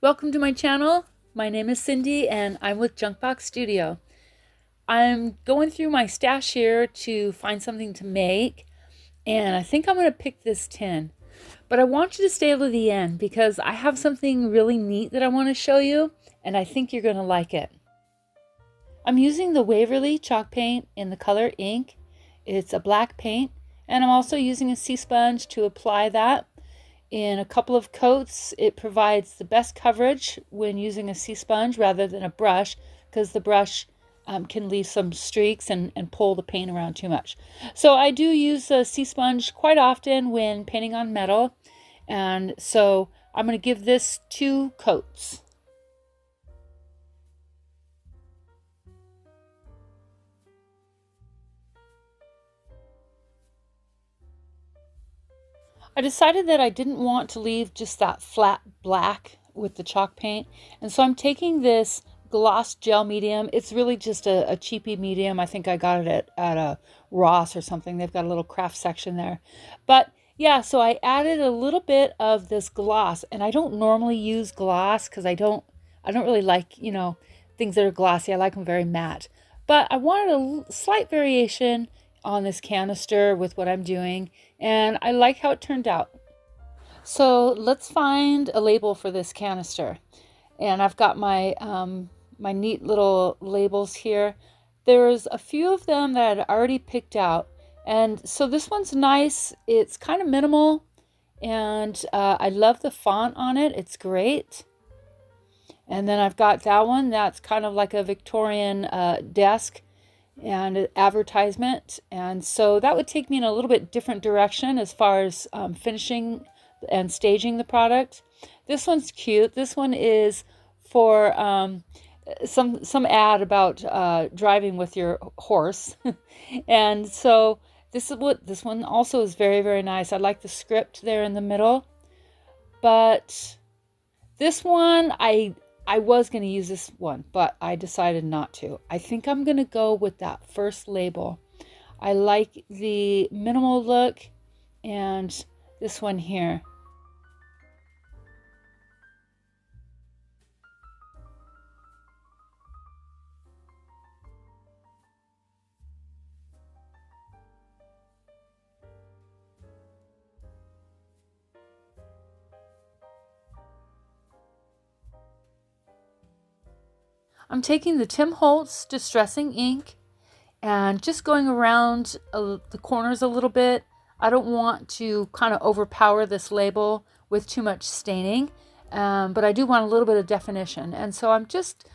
Welcome to my channel. My name is Cindy and I'm with Junkbox Studio. I'm going through my stash here to find something to make, and I think I'm going to pick this tin. But I want you to stay to the end because I have something really neat that I want to show you, and I think you're going to like it. I'm using the Waverly chalk paint in the color ink. It's a black paint, and I'm also using a sea sponge to apply that. In a couple of coats, it provides the best coverage when using a sea sponge rather than a brush, because the brush can leave some streaks and pull the paint around too much. So I do use a sea sponge quite often when painting on metal, and so I'm going to give this 2 coats. I decided that I didn't want to leave just that flat black with the chalk paint, and so I'm taking this gloss gel medium. It's really just a cheapy medium. I think I got it at a Ross or something. They've got a little craft section there. But yeah, so I added a little bit of this gloss, and I don't normally use gloss because I don't really like, things that are glossy. I like them very matte. But I wanted a slight variation on this canister with what I'm doing, and I like how it turned out. So let's find a label for this canister. And I've got my my neat little labels here. There's a few of them that I'd already picked out, and so this one's nice. It's kind of minimal, and I love the font on it. It's great. And then I've got that one that's kind of like a Victorian desk and advertisement, and so that would take me in a little bit different direction as far as finishing and staging the product. This one's cute. This one is for some ad about driving with your horse. And so this one also is very, very nice. I like the script there in the middle. But this one, I was going to use this one, but I decided not to. I think I'm going to go with that first label. I like the minimal look and this one here. I'm taking the Tim Holtz Distressing ink and just going around the corners a little bit. I don't want to kind of overpower this label with too much staining, but I do want a little bit of definition. And so I'm just,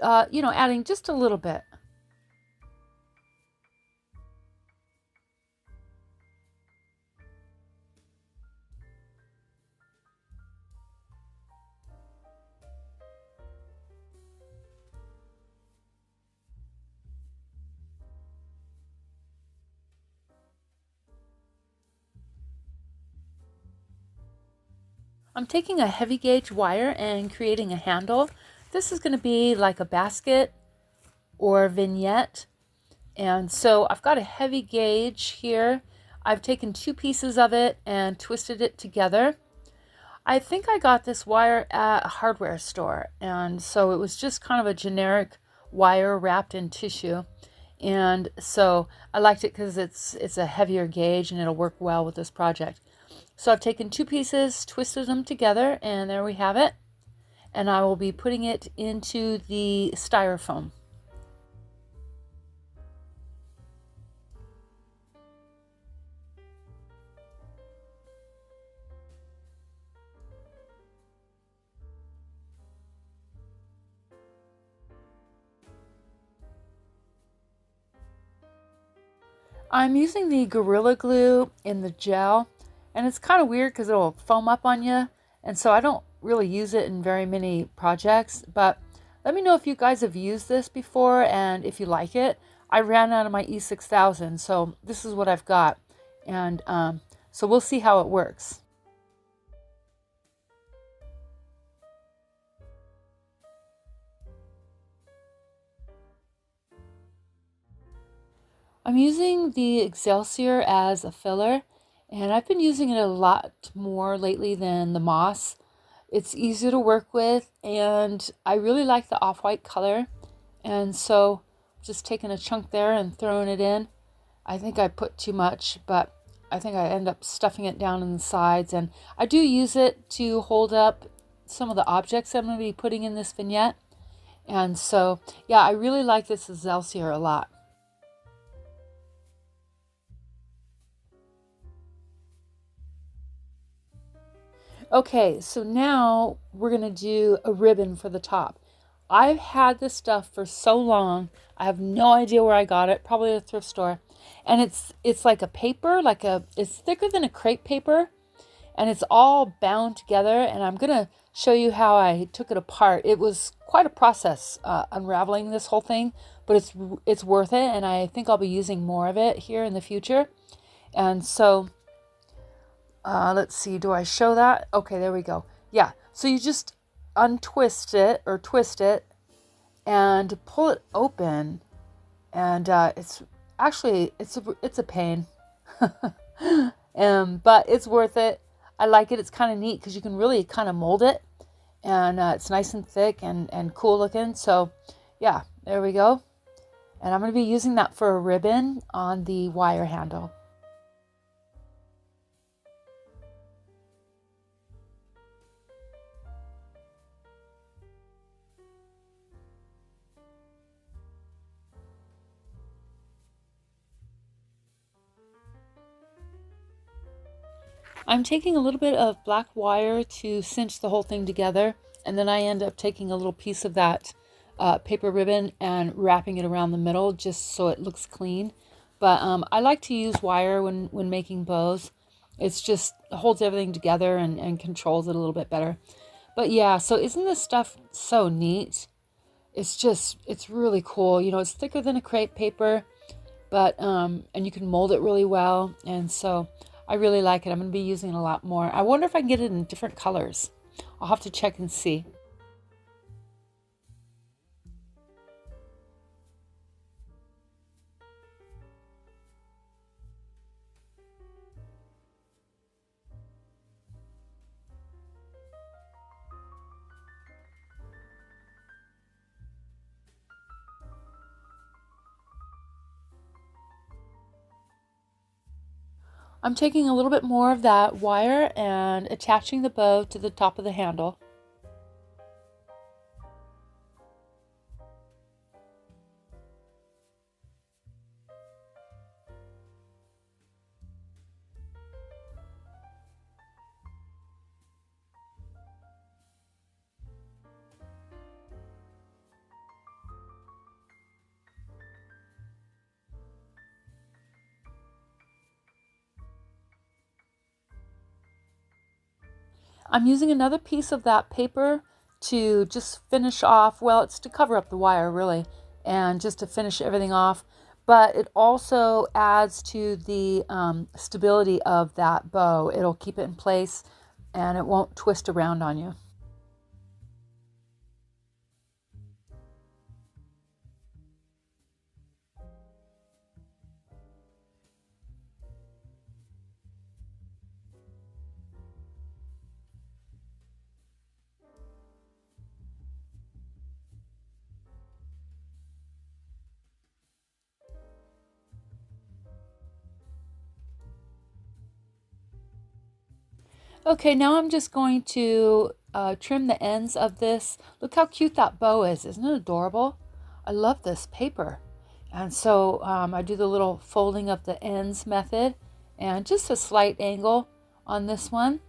adding just a little bit. I'm taking a heavy gauge wire and creating a handle. This is going to be like a basket or vignette. And so I've got a heavy gauge here. I've taken 2 pieces of it and twisted it together. I think I got this wire at a hardware store, and so it was just kind of a generic wire wrapped in tissue. And so I liked it because it's a heavier gauge and it'll work well with this project. So I've taken 2 pieces, twisted them together, and there we have it. And I will be putting it into the styrofoam. I'm using the Gorilla Glue in the gel, and it's kind of weird because it'll foam up on you, and so I don't really use it in very many projects, but let me know if you guys have used this before and if you like it. I ran out of my E6000, so this is what I've got, and so we'll see how it works. I'm using the Excelsior as a filler, and I've been using it a lot more lately than the moss. It's easy to work with, and I really like the off-white color. And so just taking a chunk there and throwing it in. I think I put too much, but I think I end up stuffing it down in the sides. And I do use it to hold up some of the objects I'm going to be putting in this vignette. And so, yeah, I really like this Excelsior a lot. Okay, so now we're going to do a ribbon for the top. I've had this stuff for so long. I have no idea where I got it, probably at a thrift store. And it's like a paper, it's thicker than a crepe paper, and it's all bound together. And I'm going to show you how I took it apart. It was quite a process unraveling this whole thing, but it's worth it, and I think I'll be using more of it here in the future. And so let's see, do I show that? Okay, there we go. Yeah, so you just untwist it or twist it and pull it open, and it's actually it's a pain, but it's worth it. I like it. It's kind of neat because you can really kind of mold it, and it's nice and thick and cool looking. So yeah, there we go. And I'm going to be using that for a ribbon on the wire handle. I'm taking a little bit of black wire to cinch the whole thing together, and then I end up taking a little piece of that paper ribbon and wrapping it around the middle just so it looks clean. But I like to use wire when making bows. It's just it holds everything together and controls it a little bit better. But yeah, so isn't this stuff so neat? It's really cool. You know, it's thicker than a crepe paper, but and you can mold it really well. And so I really like it. I'm going to be using it a lot more. I wonder if I can get it in different colors. I'll have to check and see. I'm taking a little bit more of that wire and attaching the bow to the top of the handle. I'm using another piece of that paper to just finish off, well, it's to cover up the wire really, and just to finish everything off. But it also adds to the stability of that bow. It'll keep it in place and it won't twist around on you. Okay, now I'm just going to trim the ends of this. Look how cute that bow is. Isn't it adorable? I love this paper. And so I do the little folding of the ends method and just a slight angle on this one.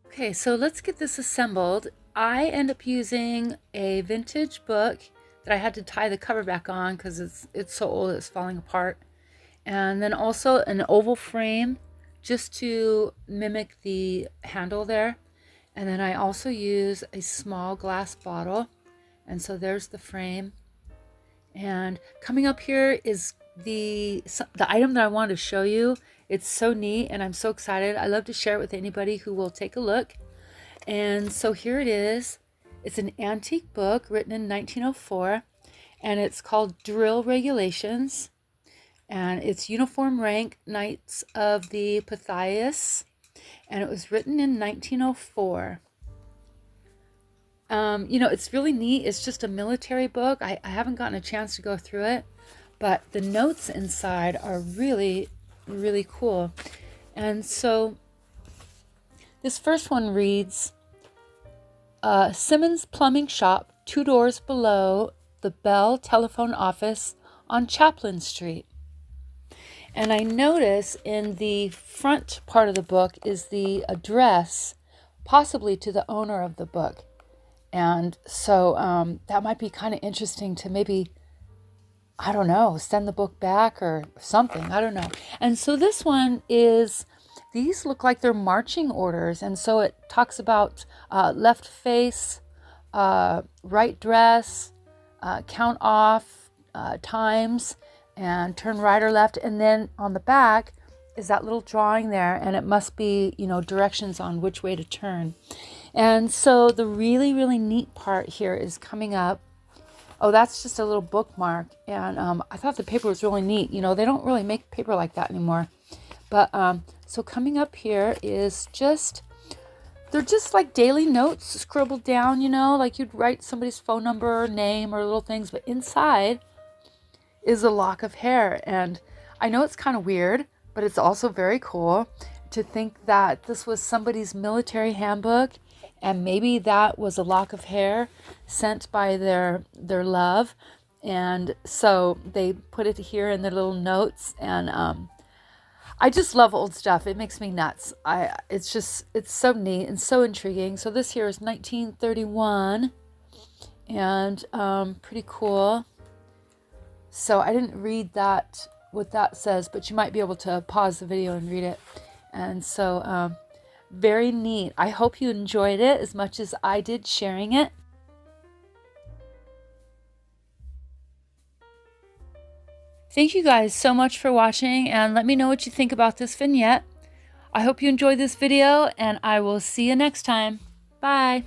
Okay, so let's get this assembled. I end up using a vintage book that I had to tie the cover back on because it's so old it's falling apart. And then also an oval frame just to mimic the handle there. And then I also use a small glass bottle. And so there's the frame. And coming up here is the item that I wanted to show you. It's so neat and I'm so excited. I love to share it with anybody who will take a look. And so here it is. It's an antique book written in 1904, and it's called Drill Regulations. and it's Uniform Rank Knights of the Pythias, and it was written in 1904. You know, it's really neat. It's just a military book. I haven't gotten a chance to go through it, but the notes inside are really, really cool. And so this first one reads, Simmons Plumbing Shop, 2 doors below the Bell Telephone Office on Chaplin Street. And I notice in the front part of the book is the address, possibly to the owner of the book. And so that might be kind of interesting to maybe, I don't know, send the book back or something. I don't know. And so this one is, these look like they're marching orders. And so it talks about left face, right dress, count off, times, and turn right or left. And then on the back is that little drawing there. And it must be, you know, directions on which way to turn. And so the really, really neat part here is coming up. Oh, that's just a little bookmark. And I thought the paper was really neat. You know, they don't really make paper like that anymore. But so coming up here is just, they're just like daily notes scribbled down, you know, like you'd write somebody's phone number or name or little things. But inside is a lock of hair. And I know it's kind of weird, but it's also very cool to think that this was somebody's military handbook. And maybe that was a lock of hair sent by their love. And so they put it here in their little notes. And I just love old stuff. It makes me nuts. It's so neat and so intriguing. So this here is 1931. And pretty cool. So I didn't read that, what that says, but you might be able to pause the video and read it. And so very neat. I hope you enjoyed it as much as I did sharing it. Thank you guys so much for watching, and let me know what you think about this vignette. I hope you enjoyed this video, and I will see you next time. Bye.